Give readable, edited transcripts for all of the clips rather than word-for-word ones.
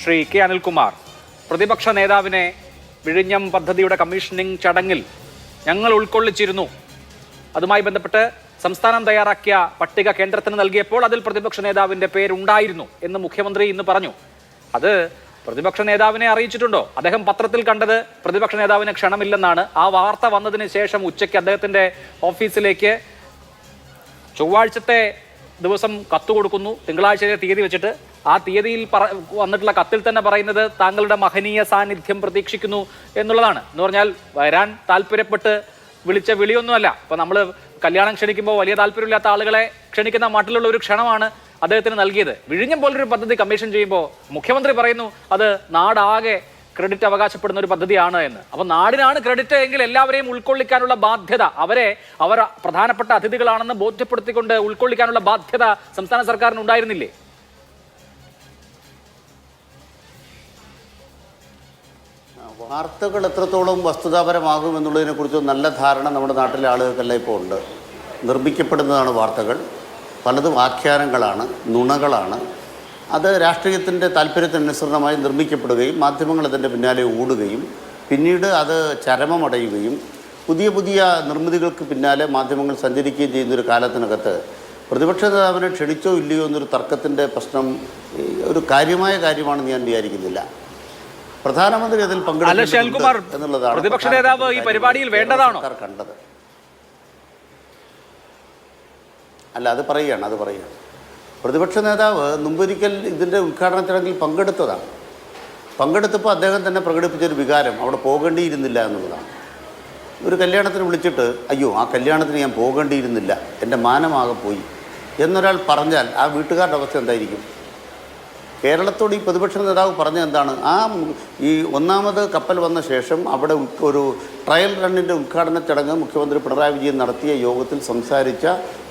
Shri K Anilkumar, പ്രതിപക്ഷ നേതാവിനെ വിഴിഞ്ഞം പദ്ധതിയുടെ കമ്മീഷനിങ് ചടങ്ങിൽ ഞങ്ങൾ ഉൾക്കൊള്ളിച്ചിരുന്നു. അതുമായി ബന്ധപ്പെട്ട് സംസ്ഥാനം തയ്യാറാക്കിയ പട്ടിക കേന്ദ്രത്തിന് നൽകിയപ്പോൾ അതിൽ പ്രതിപക്ഷ നേതാവിന്റെ പേരുണ്ടായിരുന്നു എന്ന് മുഖ്യമന്ത്രി ഇന്ന് പറഞ്ഞു. അത് പ്രതിപക്ഷ നേതാവിനെ അറിയിച്ചിട്ടുണ്ടോ? അദ്ദേഹം പത്രത്തിൽ കണ്ടത് പ്രതിപക്ഷ നേതാവിന് ക്ഷണമില്ലെന്നാണ്. ആ വാർത്ത വന്നതിന് ശേഷം ഉച്ചയ്ക്ക് അദ്ദേഹത്തിന്റെ ഓഫീസിലേക്ക് ചൊവ്വാഴ്ചത്തെ ദിവസം കത്ത് കൊടുക്കുന്നു, തിങ്കളാഴ്ചയിലെ തീയതി വെച്ചിട്ട്. ആ തീയതിയിൽ വന്നിട്ടുള്ള കത്തിൽ തന്നെ പറയുന്നത് താങ്കളുടെ മഹനീയ സാന്നിധ്യം പ്രതീക്ഷിക്കുന്നു എന്നുള്ളതാണ്. എന്ന് പറഞ്ഞാൽ വരാൻ താല്പര്യപ്പെട്ട് വിളിച്ച വിളിയൊന്നുമല്ല. ഇപ്പൊ നമ്മൾ കല്യാണം ക്ഷണിക്കുമ്പോൾ വലിയ താല്പര്യമില്ലാത്ത ആളുകളെ ക്ഷണിക്കുന്ന മട്ടിലുള്ള ഒരു ക്ഷണമാണ് അദ്ദേഹത്തിന് നൽകിയത്. വിഴിഞ്ഞം പോലൊരു പദ്ധതി കമ്മീഷൻ ചെയ്യുമ്പോൾ മുഖ്യമന്ത്രി പറയുന്നു അത് നാടാകെ ക്രെഡിറ്റ് അവകാശപ്പെടുന്ന ഒരു പദ്ധതിയാണ് എന്ന്. അപ്പൊ നാടിനാണ് ക്രെഡിറ്റ് എങ്കിൽ എല്ലാവരെയും ഉൾക്കൊള്ളിക്കാനുള്ള ബാധ്യത, അവർ പ്രധാനപ്പെട്ട അതിഥികളാണെന്ന് ബോധ്യപ്പെടുത്തിക്കൊണ്ട് ഉൾക്കൊള്ളിക്കാനുള്ള ബാധ്യത സംസ്ഥാന സർക്കാരിന് ഉണ്ടായിരുന്നില്ലേ? വാർത്തകൾ എത്രത്തോളം വസ്തുതാപരമാകുമെന്നുള്ളതിനെ കുറിച്ച് നല്ല ധാരണ നമ്മുടെ നാട്ടിലെ ആളുകൾക്കെല്ലാം ഇപ്പോൾ ഉണ്ട്. നിർമ്മിക്കപ്പെടുന്നതാണ് വാർത്തകൾ, പലതും ആഖ്യാനങ്ങളാണ്, നുണകളാണ്. അത് രാഷ്ട്രീയത്തിൻ്റെ താല്പര്യത്തിനനുസൃതമായി നിർമ്മിക്കപ്പെടുകയും മാധ്യമങ്ങൾ അതിൻ്റെ പിന്നാലെ ഓടുകയും പിന്നീട് അത് ചരമമടയുകയും പുതിയ പുതിയ നിർമ്മിതികൾക്ക് പിന്നാലെ മാധ്യമങ്ങൾ സഞ്ചരിക്കുകയും ചെയ്യുന്നൊരു കാലത്തിനകത്ത് പ്രതിപക്ഷ നേതാവിനെ ക്ഷണിച്ചോ ഇല്ലയോ എന്നൊരു തർക്കത്തിൻ്റെ പ്രശ്നം ഒരു കാര്യമായ കാര്യമാണെന്ന് ഞാൻ വിചാരിക്കുന്നില്ല. പ്രധാനമന്ത്രി അതിൽ പങ്കെടുക്കുന്നുണ്ട് എന്നുള്ളതാണ് പ്രതിപക്ഷ നേതാവ് ഈ പരിപാടിയിൽ വേണ്ടതാണോ കണ്ടത്. അല്ല, അത് പറയുകയാണ്. പ്രതിപക്ഷ നേതാവ് മുമ്പൊരിക്കൽ ഇതിൻ്റെ ഉദ്ഘാടന ചടങ്ങിൽ പങ്കെടുത്തപ്പോൾ അദ്ദേഹം തന്നെ പ്രകടിപ്പിച്ചൊരു വികാരം അവിടെ പോകേണ്ടിയിരുന്നില്ല എന്നുള്ളതാണ്. ഒരു കല്യാണത്തിന് വിളിച്ചിട്ട് അയ്യോ ആ കല്യാണത്തിന് ഞാൻ പോകേണ്ടിയിരുന്നില്ല, എൻ്റെ മാനമാകെ പോയി എന്നൊരാൾ പറഞ്ഞാൽ ആ വീട്ടുകാരുടെ അവസ്ഥ എന്തായിരിക്കും? കേരളത്തോട് ഈ പ്രതിപക്ഷ നേതാവ് പറഞ്ഞ എന്താണ്? ഈ ഒന്നാമത് കപ്പൽ വന്ന ശേഷം അവിടെ ഒരു ട്രയൽ റണ്ണിൻ്റെ ഉദ്ഘാടന ചടങ്ങ് മുഖ്യമന്ത്രി പിണറായി വിജയൻ നടത്തിയ യോഗത്തിൽ സംസാരിച്ച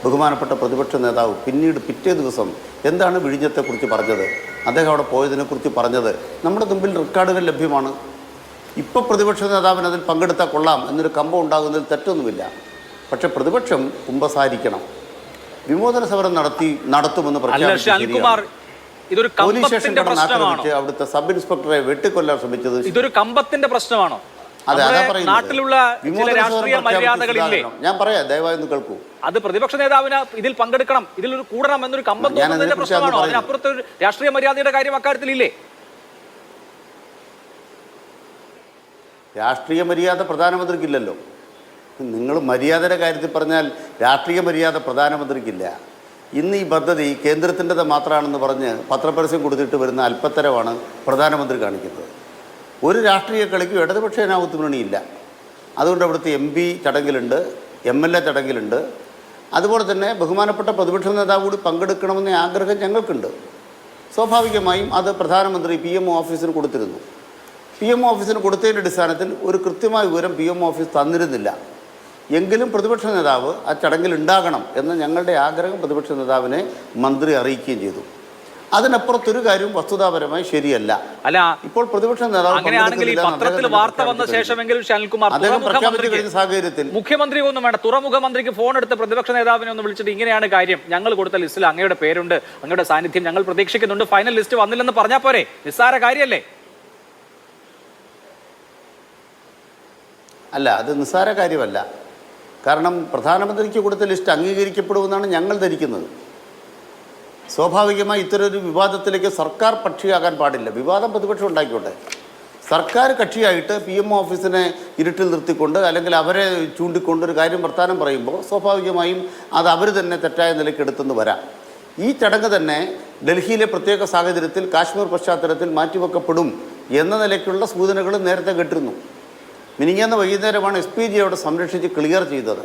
ബഹുമാനപ്പെട്ട പ്രതിപക്ഷ നേതാവ് പിന്നീട് പിറ്റേ ദിവസം എന്താണ് വിഴിഞ്ഞത്തെക്കുറിച്ച് പറഞ്ഞത്, അദ്ദേഹം അവിടെ പോയതിനെക്കുറിച്ച് പറഞ്ഞത് നമ്മുടെ മുമ്പിൽ റെക്കോർഡുകൾ ലഭ്യമാണ്. ഇപ്പോൾ പ്രതിപക്ഷ നേതാവിന് അതിൽ പങ്കെടുത്താൽ കൊള്ളാം എന്നൊരു കമ്പം ഉണ്ടാകുന്നതിൽ തെറ്റൊന്നുമില്ല. പക്ഷേ പ്രതിപക്ഷം കുമ്പസാരിക്കണം. വിമോചന സമരം നടത്തുമെന്ന് പ്രഖ്യാപിച്ചു ഇതൊരു കമ്പത്തിന്റെ പ്രശ്നമാണോ? അവിടുത്തെ സബ് ഇൻസ്പെക്ടറെ വെട്ടിക്കൊല്ലാൻ ശ്രമിച്ചത് ഇതൊരു കമ്പത്തിന്റെ പ്രശ്നമാണോ? നാട്ടിലുള്ള ചില രാഷ്ട്രീയ മര്യാദകളില്ലേ? ഞാൻ പറയാം, ദയവായി ഒന്ന് കേൾക്കൂ. അത് പ്രതിപക്ഷ നേതാവിന് ഇതിൽ പങ്കെടുക്കണം, ഇതിലൊരു കൂടണം എന്നൊരു കമ്പം തോന്നുന്നതിന്റെ പ്രശ്നമാണോ? അതിനപ്പുറത്ത് ഒരു രാഷ്ട്രീയ മര്യാദയുടെ കാര്യം അക്കാര്യത്തിലില്ലേ? രാഷ്ട്രീയ മര്യാദ പ്രധാനമന്ത്രിക്കില്ലല്ലോ. നിങ്ങൾ മര്യാദയുടെ കാര്യത്തിൽ പറഞ്ഞാൽ രാഷ്ട്രീയ മര്യാദ പ്രധാനമന്ത്രിക്കില്ല. ഇന്ന് ഈ പദ്ധതി കേന്ദ്രത്തിൻ്റെത് മാത്രമാണെന്ന് പറഞ്ഞ് പത്രപരസ്യം കൊടുത്തിട്ട് വരുന്ന അല്പത്തരമാണ് പ്രധാനമന്ത്രി കാണിക്കുന്നത്. ഒരു രാഷ്ട്രീയ കളിക്കും ഇടതുപക്ഷ ജനാധിപത്യ മുന്നണിയില്ല. അതുകൊണ്ട് അവിടുത്തെ MP ചടങ്ങിലുണ്ട്, MLA ചടങ്ങിലുണ്ട്. അതുപോലെ തന്നെ ബഹുമാനപ്പെട്ട പ്രതിപക്ഷ നേതാവ് കൂടി പങ്കെടുക്കണമെന്ന ആഗ്രഹം ഞങ്ങൾക്കുണ്ട്. സ്വാഭാവികമായും അത് പ്രധാനമന്ത്രി PMO ഓഫീസിന് കൊടുത്തിരുന്നു. PMO ഓഫീസിന് കൊടുത്തതിൻ്റെ അടിസ്ഥാനത്തിൽ ഒരു കൃത്യമായ വിവരം PMO ഓഫീസ് തന്നിരുന്നില്ല. എങ്കിലും പ്രതിപക്ഷ നേതാവ് ആ ചടങ്ങിൽ ഉണ്ടാകണം എന്ന ഞങ്ങളുടെ ആഗ്രഹം പ്രതിപക്ഷ നേതാവിനെ മന്ത്രി അറിയിക്കുകയും ചെയ്തു. അതിനപ്പുറത്തൊരു കാര്യവും വസ്തുതാപരമായി ശരിയല്ല. അല്ല, ഇപ്പോൾ പ്രതിപക്ഷ നേതാവ് സാഹചര്യത്തിൽ മുഖ്യമന്ത്രി ഒന്നും വേണ്ട, തുറമുഖ മന്ത്രിക്ക് ഫോൺ എടുത്ത് പ്രതിപക്ഷ നേതാവിനെ ഒന്ന് വിളിച്ചിട്ട് ഇങ്ങനെയാണ് കാര്യം, ഞങ്ങൾ കൊടുത്ത ലിസ്റ്റിൽ അങ്ങയുടെ പേരുണ്ട്, അങ്ങയുടെ സാന്നിധ്യം ഞങ്ങൾ പ്രതീക്ഷിക്കുന്നുണ്ട്, ഫൈനൽ ലിസ്റ്റ് വന്നില്ലെന്ന് പറഞ്ഞാൽ പോരെ? നിസ്സാര കാര്യമല്ലേ? അല്ല, അത് നിസ്സാര കാര്യമല്ല. കാരണം പ്രധാനമന്ത്രിക്ക് കൊടുത്ത ലിസ്റ്റ് അംഗീകരിക്കപ്പെടുമെന്നാണ് ഞങ്ങൾ ധരിക്കുന്നത്. സ്വാഭാവികമായി ഇത്തരൊരു വിവാദത്തിലേക്ക് സർക്കാർ പക്ഷിയാകാൻ പാടില്ല. വിവാദം പ്രതിപക്ഷം ഉണ്ടാക്കിക്കോട്ടെ. സർക്കാർ കക്ഷിയായിട്ട് PMO ഓഫീസിനെ ഇരുട്ടിൽ നിർത്തിക്കൊണ്ട് അല്ലെങ്കിൽ അവരെ ചൂണ്ടിക്കൊണ്ട് ഒരു കാര്യം വർത്താനം പറയുമ്പോൾ സ്വാഭാവികമായും അത് അവർ തന്നെ തെറ്റായ നിലയ്ക്ക് എടുത്തെന്ന് വരാം. ഈ ചടങ്ങ് തന്നെ ഡൽഹിയിലെ പ്രത്യേക സാഹചര്യത്തിൽ കാശ്മീർ പശ്ചാത്തലത്തിൽ മാറ്റിവെക്കപ്പെടും എന്ന നിലയ്ക്കുള്ള സൂചനകൾ നേരത്തെ കേട്ടിരുന്നു. മിനിങ്ങാന്ന് വൈകുന്നേരമാണ് SPG അവിടെ സംരക്ഷിച്ച് ക്ലിയർ ചെയ്തത്.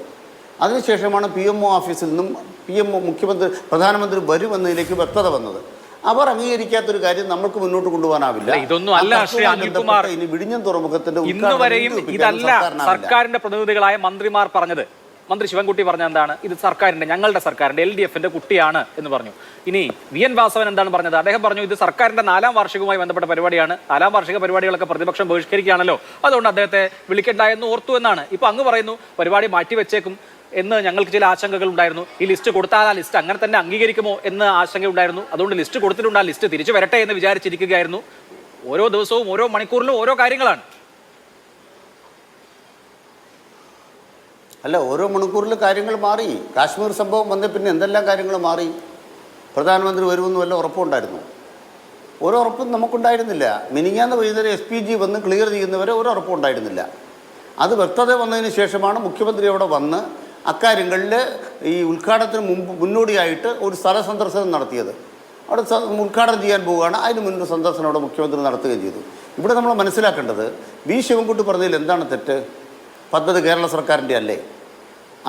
അതിനുശേഷമാണ് PMO ഓഫീസിൽ നിന്നും പ്രധാനമന്ത്രി വരുമെന്നതിലേക്ക് വ്യക്തത വന്നത്. അവർ അംഗീകരിക്കാത്തൊരു കാര്യം നമുക്ക് മുന്നോട്ട് കൊണ്ടുപോകാനാവില്ല. ഇതൊന്നും അല്ല ശ്രീ അനിൽകുമാർ, ഇനി വിഴിഞ്ഞം തുറമുഖത്തിന്റെ ഇന്നുവരെയും ഇതല്ല സർക്കാരിന്റെ പ്രതിനിധികളായ മന്ത്രിമാർ പറഞ്ഞത്. മന്ത്രി ശിവൻകുട്ടി പറഞ്ഞ എന്താണ്? ഇത് സർക്കാരിന്റെ, ഞങ്ങളുടെ സർക്കാരിന്റെ LDFന്റെ കുട്ടിയാണ് എന്ന് പറഞ്ഞു. ഇനി VN വാസവൻ എന്താണ് പറഞ്ഞത്? അദ്ദേഹം പറഞ്ഞു ഇത് സർക്കാരിന്റെ 4ാം വാർഷികവുമായി ബന്ധപ്പെട്ട പരിപാടിയാണ്, 4ാം വാർഷിക പരിപാടികളൊക്കെ പ്രതിപക്ഷം ബഹിഷ്കരിക്കുകയാണല്ലോ, അതുകൊണ്ട് അദ്ദേഹത്തെ വിളിക്കണ്ട എന്ന് ഓർത്തു എന്നാണ്. ഇപ്പൊ അങ്ങ് പറയുന്നു പരിപാടി മാറ്റിവെച്ചേക്കും എന്ന് ഞങ്ങൾക്ക് ചില ആശങ്കകൾ ഉണ്ടായിരുന്നു. ഈ ലിസ്റ്റ് കൊടുത്താൽ ആ ലിസ്റ്റ് അങ്ങനെ തന്നെ അംഗീകരിക്കുമോ എന്ന് ആശങ്ക ഉണ്ടായിരുന്നു. അതുകൊണ്ട് ലിസ്റ്റ് കൊടുത്തിട്ടുണ്ട്, ആ ലിസ്റ്റ് തിരിച്ചു വരട്ടെ എന്ന് വിചാരിച്ചിരിക്കുകയായിരുന്നു. ഓരോ ദിവസവും ഓരോ മണിക്കൂറിലും ഓരോ കാര്യങ്ങളാണ്. അല്ല, ഓരോ മണിക്കൂറിൽ കാര്യങ്ങൾ മാറി. കാശ്മീർ സംഭവം വന്ന പിന്നെ എന്തെല്ലാം കാര്യങ്ങൾ മാറി? പ്രധാനമന്ത്രി വരുമെന്ന് വല്ല ഉറപ്പുണ്ടായിരുന്നു? ഒരു ഉറപ്പും നമുക്കുണ്ടായിരുന്നില്ല. മിനിങ്ങാന്ന് വൈകുന്നേരം SPG വന്ന് ക്ലിയർ ചെയ്യുന്നവരെ ഒരു ഉറപ്പും ഉണ്ടായിരുന്നില്ല. അത് വ്യക്തത വന്നതിന് ശേഷമാണ് മുഖ്യമന്ത്രി അവിടെ വന്ന് അക്കാര്യങ്ങളിൽ ഈ ഉദ്ഘാടനത്തിന് മുന്നോടിയായിട്ട് ഒരു സ്ഥല സന്ദർശനം നടത്തിയത്. അവിടെ ഉദ്ഘാടനം ചെയ്യാൻ പോവുകയാണ്, അതിന് മുൻപ് സന്ദർശനം അവിടെ മുഖ്യമന്ത്രി നടത്തുകയും ചെയ്തു. ഇവിടെ നമ്മൾ മനസ്സിലാക്കേണ്ടത് ശിവൻകുട്ടി പറഞ്ഞതിൽ എന്താണ് തെറ്റ്? പദ്ധതി കേരള സർക്കാരിൻ്റെ അല്ലേ?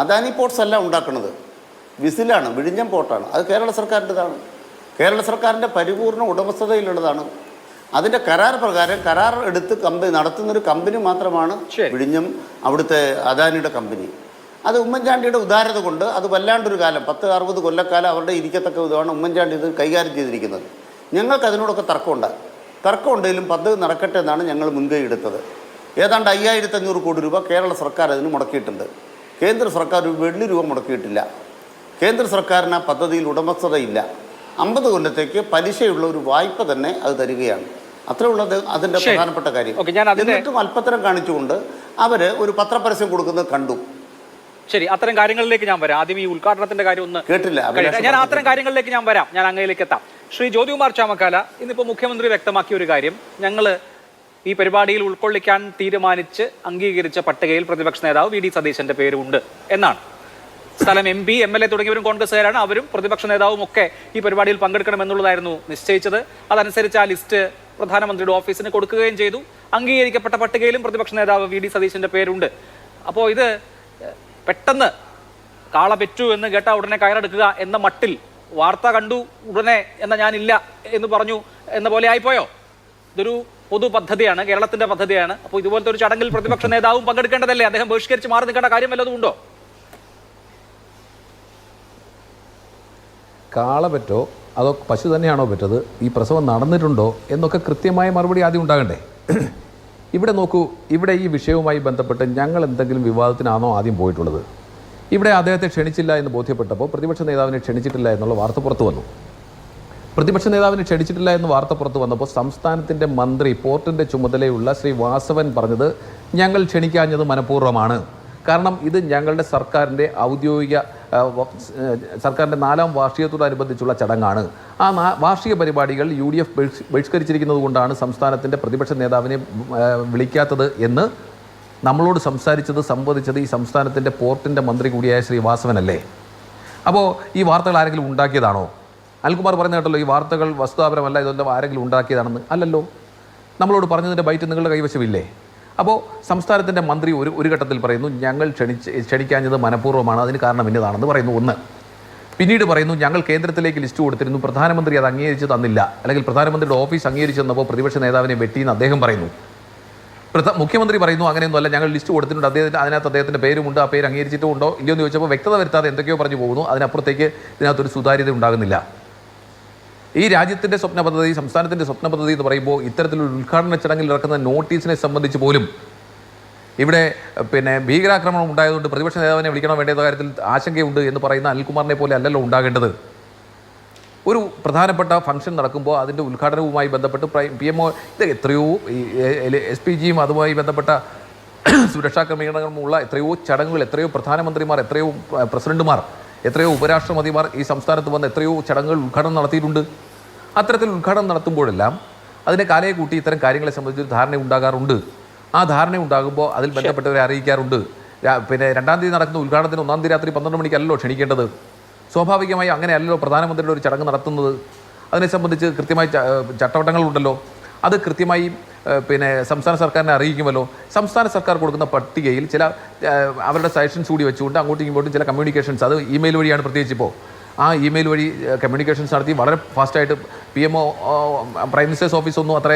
അദാനി പോർട്സ് അല്ല ഉണ്ടാക്കുന്നത്, വിസിലാണ്, വിഴിഞ്ഞം പോർട്ടാണ്. അത് കേരള സർക്കാരിൻ്റെതാണ്. കേരള സർക്കാരിൻ്റെ പരിപൂർണ്ണ ഉടമസ്ഥതയിലുള്ളതാണ്. അതിൻ്റെ കരാർ പ്രകാരം കരാർ എടുത്ത് നടത്തുന്നൊരു കമ്പനി മാത്രമാണ് വിഴിഞ്ഞം, അവിടുത്തെ അദാനിയുടെ കമ്പനി. അത് ഉമ്മൻചാണ്ടിയുടെ ഉദാരത കൊണ്ട് അത് വല്ലാണ്ടൊരു കാലം 10-60 കൊല്ലക്കാലം അവരുടെ ഇരിക്കത്തക്ക വിധമാണ് ഉമ്മൻചാണ്ടി ഇത് കൈകാര്യം ചെയ്തിരിക്കുന്നത്. ഞങ്ങൾക്ക് അതിനോടൊക്കെ തർക്കമുണ്ടെങ്കിലും പദ്ധതി നടക്കട്ടെ എന്നാണ് ഞങ്ങൾ മുൻകൈ എടുത്തത്. ഏതാണ്ട് 5500 കോടി രൂപ കേരള സർക്കാർ അതിന് മുടക്കിയിട്ടുണ്ട്. കേന്ദ്ര സർക്കാർ ഒരു വെള്ളി രൂപ മുടക്കിയിട്ടില്ല. കേന്ദ്ര സർക്കാരിന് ആ പദ്ധതിയിൽ ഉടമസ്ഥതയില്ല. 50 കൊല്ലത്തേക്ക് പലിശയുള്ള ഒരു വായ്പ തന്നെ അത് തരികയാണ്. അത്രേ ഉള്ളത് അതിൻ്റെ പ്രധാനപ്പെട്ട കാര്യം. എന്നിട്ടും അല്പത്തരം കാണിച്ചുകൊണ്ട് അവർ ഒരു പത്രപരസ്യം കൊടുക്കുന്നത് കണ്ടു. ശരി, അത്തരം കാര്യങ്ങളിലേക്ക് ഞാൻ വരാം. ആദ്യം ഈ ഉദ്ഘാടനത്തിന്റെ കാര്യം ഒന്ന് കേട്ടില്ല. ഞാൻ അത്തരം കാര്യങ്ങളിലേക്ക് ഞാൻ വരാം, ഞാൻ അങ്ങയിലേക്ക് എത്താം. ശ്രീ ജ്യോതികുമാർ ചാമക്കാല, ഇന്നിപ്പോൾ മുഖ്യമന്ത്രി വ്യക്തമാക്കിയ ഒരു കാര്യം, ഞങ്ങൾ ഈ പരിപാടിയിൽ ഉൾക്കൊള്ളിക്കാൻ തീരുമാനിച്ച് അംഗീകരിച്ച പട്ടികയിൽ പ്രതിപക്ഷ നേതാവ് VD സതീശന്റെ പേരുണ്ട് എന്നാണ്. സ്ഥലം MP, MLA തുടങ്ങിയവരും കോൺഗ്രസ്സുകാരാണ്. അവരും പ്രതിപക്ഷ നേതാവും ഒക്കെ ഈ പരിപാടിയിൽ പങ്കെടുക്കണമെന്നുള്ളതായിരുന്നു നിശ്ചയിച്ചത്. അതനുസരിച്ച് ആ ലിസ്റ്റ് പ്രധാനമന്ത്രിയുടെ ഓഫീസിന് കൊടുക്കുകയും ചെയ്തു. അംഗീകരിക്കപ്പെട്ട പട്ടികയിലും പ്രതിപക്ഷ നേതാവ് VD സതീശന്റെ പേരുണ്ട്. അപ്പോൾ ഇത് പെട്ടെന്ന് കാള പെറ്റു എന്ന് കേട്ട ഉടനെ കയറെടുക്കുക എന്ന മട്ടിൽ വാർത്ത കണ്ടു ഉടനെ എന്ന ഞാനില്ല എന്ന് പറഞ്ഞു എന്ന പോലെ ആയിപ്പോയോ? ഇതൊരു പൊതു പദ്ധതിയാണ്, കേരളത്തിന്റെ പദ്ധതിയാണ്. അപ്പോൾ ഇതുപോലത്തെ ഒരു ചടങ്ങിൽ പ്രതിപക്ഷ നേതാവും പങ്കെടുക്കേണ്ടതല്ലേ? അദ്ദേഹം ബഹിഷ്കരിച്ച് മാറി നിൽക്കേണ്ട കാര്യം വല്ലതും ഉണ്ടോ? കാള പറ്റോ അതോ പശു തന്നെയാണോ പറ്റത്, ഈ പ്രസവം നടന്നിട്ടുണ്ടോ എന്നൊക്കെ കൃത്യമായ മറുപടി ആദ്യം ഉണ്ടാകണ്ടേ? ഇവിടെ നോക്കൂ, ഇവിടെ ഈ വിഷയവുമായി ബന്ധപ്പെട്ട് ഞങ്ങൾ എന്തെങ്കിലും വിവാദത്തിനാണോ ആദ്യം പോയിട്ടുള്ളത്? ഇവിടെ അദ്ദേഹത്തെ ക്ഷണിച്ചില്ല എന്ന് ബോധ്യപ്പെട്ടപ്പോൾ പ്രതിപക്ഷ നേതാവിനെ ക്ഷണിച്ചിട്ടില്ല എന്നുള്ള വാർത്ത പുറത്തു വന്നു. പ്രതിപക്ഷ നേതാവിനെ ക്ഷണിച്ചിട്ടില്ല എന്ന് വാർത്ത പുറത്തു വന്നപ്പോൾ സംസ്ഥാനത്തിൻ്റെ മന്ത്രി, പോർട്ടിൻ്റെ ചുമതലയുള്ള ശ്രീ വാസവൻ പറഞ്ഞത് ഞങ്ങൾ ക്ഷണിക്കാഞ്ഞത് മനഃപൂർവ്വമാണ്. കാരണം ഇത് ഞങ്ങളുടെ സർക്കാരിൻ്റെ ഔദ്യോഗിക സർക്കാരിൻ്റെ 4ാം വാർഷികത്തോടനുബന്ധിച്ചുള്ള ചടങ്ങാണ്. ആ വാർഷിക പരിപാടികൾ UDF ബഹിഷ്കരിച്ചിരിക്കുന്നത് കൊണ്ടാണ് സംസ്ഥാനത്തിൻ്റെ പ്രതിപക്ഷ നേതാവിനെ വിളിക്കാത്തത് എന്ന് നമ്മളോട് സംവദിച്ചത് ഈ സംസ്ഥാനത്തിൻ്റെ പോർട്ടിൻ്റെ മന്ത്രി കൂടിയായ ശ്രീ വാസവനല്ലേ? അപ്പോൾ ഈ വാർത്തകൾ ആരെങ്കിലും ഉണ്ടാക്കിയതാണോ? അനിൽകുമാർ പറയുന്ന കേട്ടല്ലോ, ഈ വാർത്തകൾ വസ്തുതാപരമല്ല, ഇതെല്ലാം ആരെങ്കിലും ഉണ്ടാക്കിയതാണെന്ന്. അല്ലല്ലോ, നമ്മളോട് പറഞ്ഞതിൻ്റെ ബൈറ്റ് നിങ്ങളുടെ കൈവശമില്ലേ? അപ്പോൾ സംസ്ഥാനത്തിൻ്റെ മന്ത്രി ഒരു ഘട്ടത്തിൽ പറയുന്നു ഞങ്ങൾ ക്ഷണിക്കാഞ്ഞത് മനഃപൂർവ്വമാണ്, അതിന് കാരണം ഇന്നതാണെന്ന് പറയുന്നു. ഒന്ന്. പിന്നീട് പറയുന്നു ഞങ്ങൾ കേന്ദ്രത്തിലേക്ക് ലിസ്റ്റ് കൊടുത്തിരുന്നു, പ്രധാനമന്ത്രി അത് അംഗീകരിച്ച് തന്നില്ല, അല്ലെങ്കിൽ പ്രധാനമന്ത്രിയുടെ ഓഫീസ് അംഗീകരിച്ച് തന്നപ്പോൾ പ്രതിപക്ഷ നേതാവിനെ വെട്ടിയെന്ന് അദ്ദേഹം പറയുന്നു. മുഖ്യമന്ത്രി പറയുന്നു അങ്ങനെയൊന്നുമല്ല, ഞങ്ങൾ ലിസ്റ്റ് കൊടുത്തിട്ടുണ്ട്, അതിനകത്ത് അദ്ദേഹത്തിൻ്റെ പേരുമുണ്ട്, ആ പേര് അംഗീകരിച്ചിട്ടുണ്ടോ ഇല്ലയോ എന്ന് ചോദിച്ചപ്പോൾ വ്യക്തത വരുത്താതെ എന്തൊക്കെയോ പറഞ്ഞു പോകുന്നു. അതിനപ്പുറത്തേക്ക് ഇതിനകത്തൊരു സുതാര്യത ഉണ്ടാകുന്നില്ല. ഈ രാജ്യത്തിൻ്റെ സ്വപ്ന പദ്ധതി, സംസ്ഥാനത്തിൻ്റെ സ്വപ്ന പദ്ധതി എന്ന് പറയുമ്പോൾ ഇത്തരത്തിലൊരു ഉദ്ഘാടന ചടങ്ങിൽ ഇറക്കുന്ന നോട്ടീസിനെ സംബന്ധിച്ച് പോലും ഇവിടെ ഭീകരാക്രമണം ഉണ്ടായതുകൊണ്ട് പ്രതിപക്ഷ നേതാവിനെ വിളിക്കണം വേണ്ട കാര്യത്തിൽ ആശങ്കയുണ്ട് എന്ന് പറയുന്ന അനിൽകുമാറിനെ പോലെ അല്ലല്ലോ ഉണ്ടാകേണ്ടത്. ഒരു പ്രധാനപ്പെട്ട ഫംഗ്ഷൻ നടക്കുമ്പോൾ അതിൻ്റെ ഉദ്ഘാടനവുമായി ബന്ധപ്പെട്ട് PMO ഇത് എത്രയോ SPGയും അതുമായി ബന്ധപ്പെട്ട സുരക്ഷാ ക്രമീകരണങ്ങളുമുള്ള എത്രയോ ചടങ്ങുകൾ, എത്രയോ പ്രധാനമന്ത്രിമാർ, എത്രയോ പ്രസിഡന്റുമാർ, എത്രയോ ഉപരാഷ്ട്രപതിമാർ ഈ സംസ്ഥാനത്ത് വന്ന് എത്രയോ ചടങ്ങുകൾ ഉദ്ഘാടനം നടത്തിയിട്ടുണ്ട്. അത്തരത്തിൽ ഉദ്ഘാടനം നടത്തുമ്പോഴെല്ലാം അതിനെ കാലയെ കൂട്ടി ഇത്തരം കാര്യങ്ങളെ സംബന്ധിച്ചൊരു ധാരണ ഉണ്ടാകാറുണ്ട്. ആ ധാരണ ഉണ്ടാകുമ്പോൾ അതിൽ ബന്ധപ്പെട്ടവരെ അറിയിക്കാറുണ്ട്. 2-ാം തീയതി നടക്കുന്ന ഉദ്ഘാടനത്തിന് 1-ാം തീയതി രാത്രി 12 മണിക്കല്ലോ ക്ഷണിക്കേണ്ടത്. സ്വാഭാവികമായി അങ്ങനെയല്ലോ പ്രധാനമന്ത്രിയുടെ ഒരു ചടങ്ങ് നടത്തുന്നത്. അതിനെ സംബന്ധിച്ച് കൃത്യമായി ചട്ടവട്ടങ്ങളുണ്ടല്ലോ. അത് കൃത്യമായി സംസ്ഥാന സർക്കാരിനെ അറിയിക്കുമല്ലോ. സംസ്ഥാന സർക്കാർ കൊടുക്കുന്ന പട്ടികയിൽ ചില അവരുടെ സജഷൻസ് കൂടി വെച്ചുകൊണ്ട് അങ്ങോട്ടും ഇങ്ങോട്ടും ചില കമ്മ്യൂണിക്കേഷൻസ്, അത് ഇമെയിൽ വഴിയാണ് പ്രത്യേകിച്ച് ഇപ്പോൾ, ആ ഇമെയിൽ വഴി കമ്മ്യൂണിക്കേഷൻസ് നടത്തി വളരെ ഫാസ്റ്റായിട്ട് PMO പ്രൈം മിനിസ്റ്റേഴ്സ് ഓഫീസൊന്നും അത്ര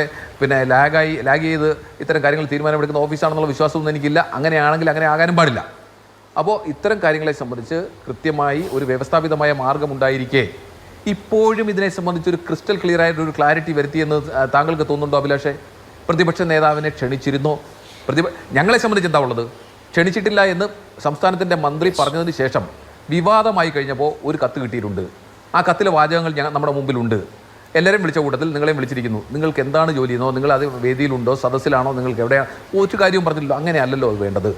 ലാഗ് ചെയ്ത് ഇത്തരം കാര്യങ്ങൾ തീരുമാനമെടുക്കുന്ന ഓഫീസാണെന്നുള്ള വിശ്വാസമൊന്നും എനിക്കില്ല. അങ്ങനെയാണെങ്കിൽ അങ്ങനെ ആകാനും പാടില്ല. അപ്പോൾ ഇത്തരം കാര്യങ്ങളെ സംബന്ധിച്ച് കൃത്യമായി ഒരു വ്യവസ്ഥാപിതമായ മാർഗമുണ്ടായിരിക്കെ ഇപ്പോഴും ഇതിനെ സംബന്ധിച്ചൊരു ക്രിസ്റ്റൽ ക്ലിയർ ആയിട്ടൊരു ക്ലാരിറ്റി വരുത്തിയെന്ന് താങ്കൾക്ക് തോന്നുന്നുണ്ടോ അഭിലാഷേ? പ്രതിപക്ഷ നേതാവിനെ ക്ഷണിച്ചിരുന്നോ? ഞങ്ങളെ സംബന്ധിച്ച് എന്താ ഉള്ളത്? ക്ഷണിച്ചിട്ടില്ല എന്ന് സംസ്ഥാനത്തിൻ്റെ മന്ത്രി പറഞ്ഞതിന് ശേഷം വിവാദമായി കഴിഞ്ഞപ്പോൾ ഒരു കത്ത് കിട്ടിയിട്ടുണ്ട്. ആ കത്തിലെ വാചകങ്ങൾ നമ്മുടെ മുമ്പിലുണ്ട്. എല്ലാവരും വിളിച്ച കൂട്ടത്തിൽ നിങ്ങളെയും വിളിച്ചിരിക്കുന്നു. നിങ്ങൾക്ക് എന്താണ് ജോലി ചെയ്യുന്നോ, നിങ്ങൾ അത് വേദിയിലുണ്ടോ, സദസ്സിലാണോ, നിങ്ങൾക്ക് എവിടെയാണ്, ഒരു കാര്യവും പറഞ്ഞില്ലല്ലോ. അങ്ങനെയല്ലല്ലോ അത് വേണ്ടത്,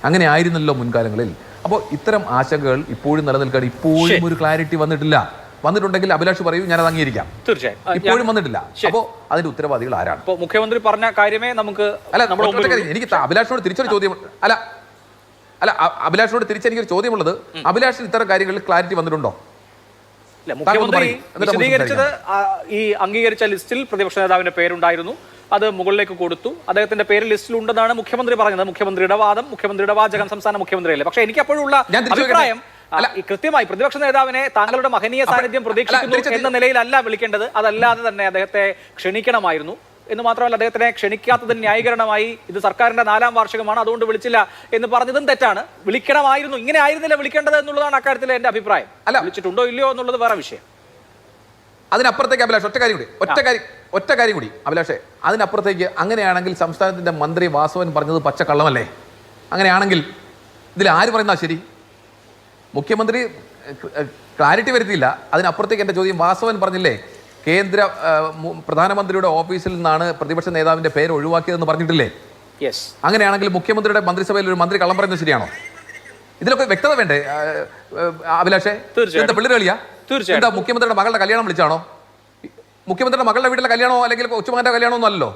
അങ്ങനെ ആയിരുന്നല്ലോ മുൻകാലങ്ങളിൽ. അപ്പോൾ ഇത്തരം ആശങ്കകൾ ഇപ്പോഴും നിലനിൽക്കുകയാണ്. ഇപ്പോഴും ഒരു ക്ലാരിറ്റി വന്നിട്ടുണ്ടെങ്കിൽ അഭിലാഷ് പറയൂ, ഞാനത് അംഗീകരിക്കാം. തീർച്ചയായും ഇപ്പോഴും വന്നിട്ടില്ല. അപ്പോൾ അതിന്റെ ഉത്തരവാദികൾ ആരാണ്? ഇപ്പോൾ മുഖ്യമന്ത്രി പറഞ്ഞ കാര്യമേ നമുക്ക് എനിക്ക് അഭിലാഷിനോട് തിരിച്ചൊരു ചോദ്യം അഭിലാഷിനോട് തിരിച്ചെനിക്കൊരു ചോദ്യമുള്ളത്, അഭിലാഷിന് ഇത്തരം കാര്യങ്ങളിൽ ക്ലാരിറ്റി വന്നിട്ടുണ്ടോ? മുഖ്യമന്ത്രി വിശദീകരിച്ചത് ഈ അംഗീകരിച്ച ലിസ്റ്റിൽ പ്രതിപക്ഷ നേതാവിന്റെ പേരുണ്ടായിരുന്നു, അത് മുകളിലേക്ക് കൊടുത്തു, അദ്ദേഹത്തിന്റെ പേര് ലിസ്റ്റിലുണ്ടെന്നാണ് മുഖ്യമന്ത്രി പറഞ്ഞത്. മുഖ്യമന്ത്രിയുടെ വാദം, മുഖ്യമന്ത്രിയുടെ വാചകം സംസ്ഥാന മുഖ്യമന്ത്രിയല്ലേ. പക്ഷേ എനിക്ക് അപ്പോഴുള്ള അഭിപ്രായം കൃത്യമായി പ്രതിപക്ഷ നേതാവിനെ താങ്കളുടെ മഹനീയ സാന്നിധ്യം പ്രതീക്ഷിക്കുന്നു എന്ന നിലയിലല്ല വിളിക്കേണ്ടത്, അതല്ലാതെ തന്നെ അദ്ദേഹത്തെ ക്ഷണിക്കണമായിരുന്നു എന്ന് മാത്രമല്ല, അദ്ദേഹത്തിനെ ക്ഷണിക്കാത്തതിന് ന്യായീകരണമായി ഇത് സർക്കാരിന്റെ 4ാം വാർഷികമാണ് അതുകൊണ്ട് വിളിച്ചില്ല എന്ന് പറഞ്ഞതും തെറ്റാണ്. വിളിക്കണമായിരുന്നു, ഇങ്ങനെ ആയിരുന്നില്ല വിളിക്കേണ്ടത് എന്നുള്ളതാണ് അക്കാര്യത്തിൽ എന്റെ അഭിപ്രായം. അല്ല, വിളിച്ചിട്ടുണ്ടോ ഇല്ലയോ എന്നുള്ളത് വേറെ വിഷയം. അതിനപ്പുറത്തേക്ക് അഭിലാഷ് ഒറ്റ കാര്യം കൂടി അഭിലാഷേ, അതിനപ്പുറത്തേക്ക് അങ്ങനെയാണെങ്കിൽ സംസ്ഥാനത്തിന്റെ മന്ത്രി വാസവൻ പറഞ്ഞത് പച്ചക്കള്ളമല്ലേ? അങ്ങനെയാണെങ്കിൽ ഇതിൽ ആര് പറയുന്ന ശരി? മുഖ്യമന്ത്രി ക്ലാരിറ്റി വരുത്തിയില്ല. അതിനപ്പുറത്തേക്ക് എൻ്റെ ചോദ്യം, വാസവൻ പറഞ്ഞില്ലേ പ്രധാനമന്ത്രിയുടെ ഓഫീസിൽ നിന്നാണ് പ്രതിപക്ഷ നേതാവിന്റെ പേര് ഒഴിവാക്കിയതെന്ന് പറഞ്ഞിട്ടില്ലേ? അങ്ങനെയാണെങ്കിൽ മുഖ്യമന്ത്രിയുടെ മന്ത്രിസഭയിൽ ഒരു മന്ത്രി കള്ളം പറയുന്നത് ശരിയാണോ? ഇതിലൊക്കെ വ്യക്തത വേണ്ടേ അഭിലാഷേ? എന്താ പിള്ളേർ കളിയാ? എന്താ മുഖ്യമന്ത്രിയുടെ മകളുടെ കല്യാണം വിളിച്ചാണോ? മുഖ്യമന്ത്രിയുടെ മകളുടെ വീട്ടിലെ കല്യാണമോ അല്ലെങ്കിൽ കൊച്ചുമകന്റെ കല്യാണമോ ഒന്നും അല്ലല്ലോ.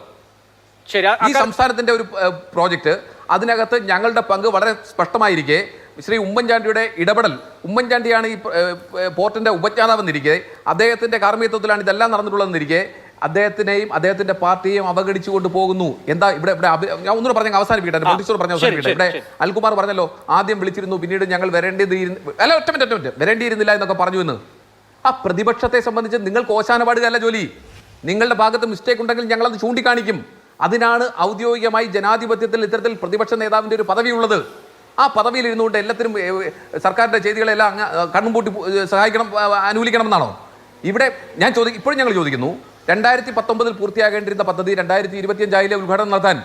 ഈ സംസ്ഥാനത്തിന്റെ ഒരു പ്രോജക്റ്റ്, അതിനകത്ത് ഞങ്ങളുടെ പങ്ക് വളരെ സ്പഷ്ടമായിരിക്കെ ശ്രീ ഉമ്മൻചാണ്ടിയുടെ ഇടപെടൽ, ഉമ്മൻചാണ്ടിയാണ് ഈ പോർട്ടിന്റെ ഉപജ്ഞാതാവെന്നിരിക്കെ, അദ്ദേഹത്തിന്റെ കാർമ്മികത്വത്തിലാണ് ഇതെല്ലാം നടന്നിട്ടുള്ളതെന്നിരിക്കെ അദ്ദേഹത്തിനെയും അദ്ദേഹത്തിന്റെ പാർട്ടിയെയും അവഗണിച്ചുകൊണ്ട് പോകുന്നു. എന്താ ഇവിടെ ഞാൻ ഒന്നുകൂടെ പറഞ്ഞ അവസാനിപ്പിക്കട്ടെ, ഇവിടെ അൽകുമാർ പറഞ്ഞല്ലോ ആദ്യം വിളിച്ചിരുന്നു, പിന്നീട് ഞങ്ങൾ വരേണ്ടിയിരുന്നില്ല എന്നൊക്കെ പറഞ്ഞു എന്ന്. ആ പ്രതിപക്ഷത്തെ സംബന്ധിച്ച് നിങ്ങൾക്ക് ഓശാന പാടുകയല്ല ജോലി. നിങ്ങളുടെ ഭാഗത്ത് മിസ്റ്റേക്ക് ഉണ്ടെങ്കിൽ ഞങ്ങളത് ചൂണ്ടിക്കാണിക്കും. അതിനാണ് ഔദ്യോഗികമായി ജനാധിപത്യത്തിൽ ഇത്തരത്തിൽ പ്രതിപക്ഷ നേതാവിന്റെ ഒരു പദവി ഉള്ളത്. ആ പദവിയിൽ ഇരുന്നുകൊണ്ട് എല്ലാത്തിനും സർക്കാരിന്റെ ചെയ്തികളെല്ലാം കണ്ണും പൂട്ടി സഹായിക്കണം, അനുകൂലിക്കണം എന്നാണോ? ഇവിടെ ഞാൻ ഇപ്പോഴും ഞങ്ങൾ ചോദിക്കുന്നു, 2019 പൂർത്തിയാകേണ്ടിരുന്ന പദ്ധതി 2025 ഉദ്ഘാടനം നടത്താൻ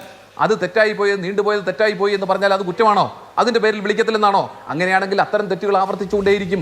അത് തെറ്റായിപ്പോയി, നീണ്ടുപോയത് തെറ്റായിപ്പോയി എന്ന് പറഞ്ഞാൽ അത് കുറ്റമാണോ? അതിന്റെ പേരിൽ വിളിക്കത്തില്ലെന്നാണോ? അങ്ങനെയാണെങ്കിൽ അത്തരം തെറ്റുകൾ ആവർത്തിച്ചുകൊണ്ടേയിരിക്കും.